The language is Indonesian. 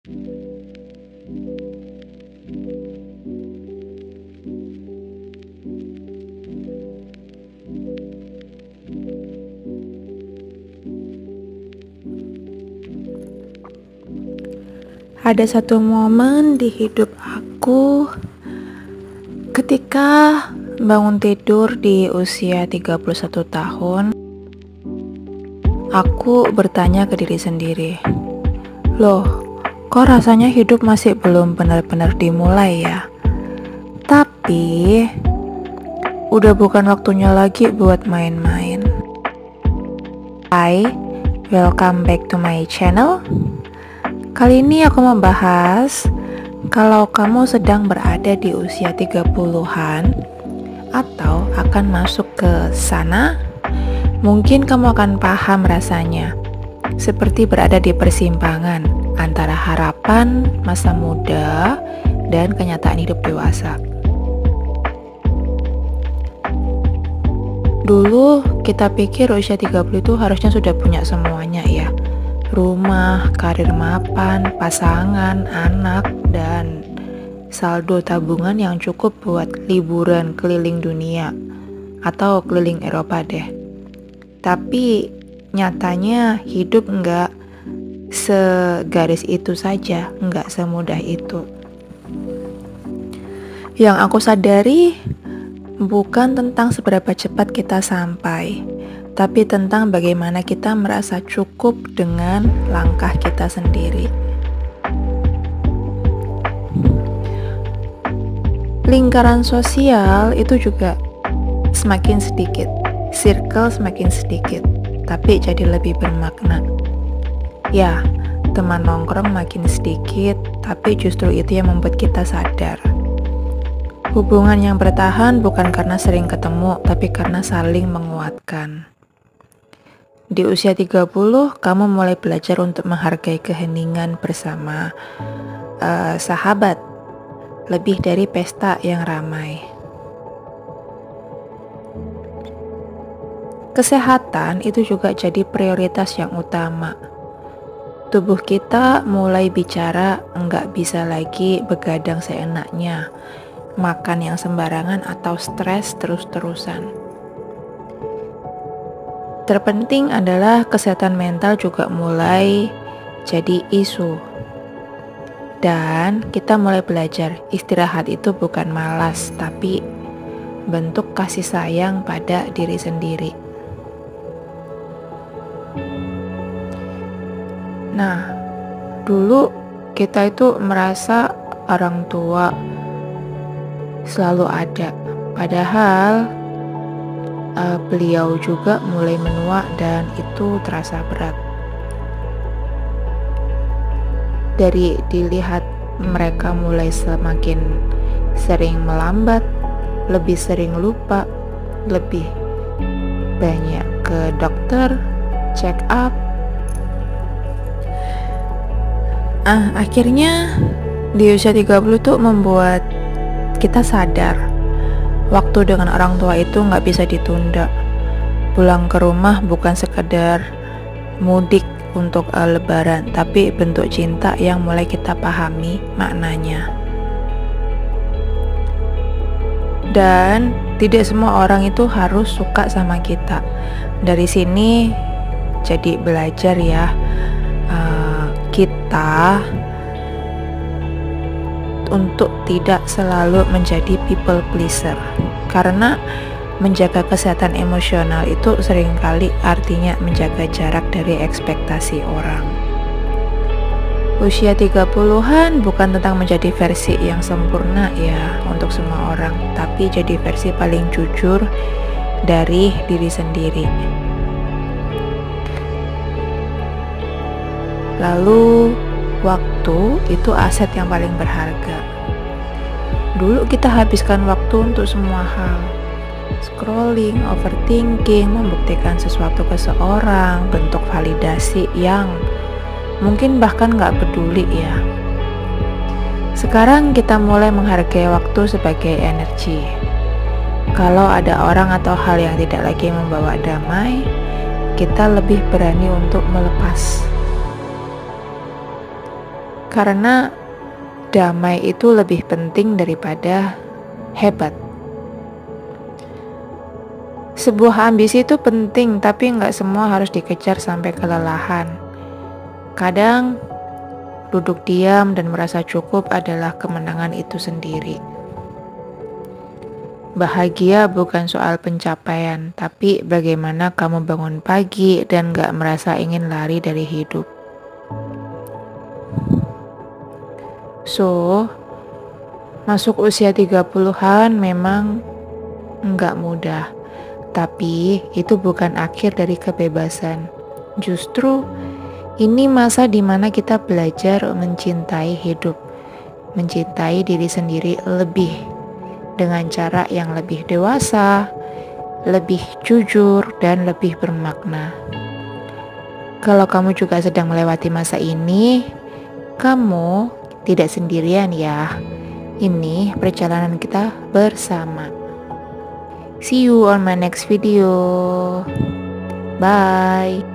Ada satu momen di hidup aku ketika bangun tidur di usia 31 tahun, aku bertanya ke diri sendiri, loh, kok rasanya hidup masih belum benar-benar dimulai ya? Tapi, udah bukan waktunya lagi buat main-main. Hai, welcome back to my channel. Kali ini aku membahas kalau kamu sedang berada di usia 30-an atau akan masuk ke sana, mungkin kamu akan paham rasanya seperti berada di persimpangan antara harapan masa muda dan kenyataan hidup dewasa. Dulu kita pikir usia 30 itu harusnya sudah punya semuanya ya. Rumah, karir mapan, pasangan, anak, dan saldo tabungan yang cukup buat liburan keliling dunia atau keliling Eropa deh. Tapi nyatanya hidup nggak segaris itu saja, nggak semudah itu. Yang aku sadari bukan tentang seberapa cepat kita sampai, tapi tentang bagaimana kita merasa cukup dengan langkah kita sendiri. Lingkaran sosial itu juga semakin sedikit, circle semakin sedikit, tapi jadi lebih bermakna. Ya, teman nongkrong makin sedikit, tapi justru itu yang membuat kita sadar. Hubungan yang bertahan bukan karena sering ketemu, tapi karena saling menguatkan. Di usia 30, kamu mulai belajar untuk menghargai keheningan bersama sahabat, lebih dari pesta yang ramai. Kesehatan itu juga jadi prioritas yang utama. Tubuh kita mulai bicara nggak bisa lagi begadang seenaknya, makan yang sembarangan atau stres terus-terusan. Terpenting adalah kesehatan mental juga mulai jadi isu. Dan kita mulai belajar istirahat itu bukan malas, tapi bentuk kasih sayang pada diri sendiri. Nah, dulu kita itu merasa orang tua selalu ada, padahal beliau juga mulai menua dan itu terasa berat. Dari dilihat mereka mulai semakin sering melambat, lebih sering lupa, lebih banyak ke dokter, check up. Akhirnya di usia 30 tuh membuat kita sadar waktu dengan orang tua itu nggak bisa ditunda. Pulang ke rumah bukan sekedar mudik untuk lebaran, tapi bentuk cinta yang mulai kita pahami maknanya. Dan tidak semua orang itu harus suka sama kita. Dari sini jadi belajar ya, kita untuk tidak selalu menjadi people pleaser, karena menjaga kesehatan emosional itu seringkali artinya menjaga jarak dari ekspektasi orang. Usia 30-an bukan tentang menjadi versi yang sempurna ya untuk semua orang, tapi jadi versi paling jujur dari diri sendiri. Lalu waktu itu aset yang paling berharga. Dulu kita habiskan waktu untuk semua hal. Scrolling, overthinking, membuktikan sesuatu ke seorang, bentuk validasi yang mungkin bahkan gak peduli ya. Sekarang kita mulai menghargai waktu sebagai energi. Kalau ada orang atau hal yang tidak lagi membawa damai, kita lebih berani untuk melepas. Karena damai itu lebih penting daripada hebat. Sebuah ambisi itu penting, tapi nggak semua harus dikejar sampai kelelahan. Kadang duduk diam dan merasa cukup adalah kemenangan itu sendiri. Bahagia bukan soal pencapaian, tapi bagaimana kamu bangun pagi dan gak merasa ingin lari dari hidup. So, masuk usia 30-an memang gak mudah, tapi itu bukan akhir dari kebebasan. Justru ini masa dimana kita belajar mencintai hidup, mencintai diri sendiri lebih, dengan cara yang lebih dewasa, lebih jujur, dan lebih bermakna. Kalau kamu juga sedang melewati masa ini, kamu tidak sendirian ya. Ini perjalanan kita bersama. See you on my next video. Bye.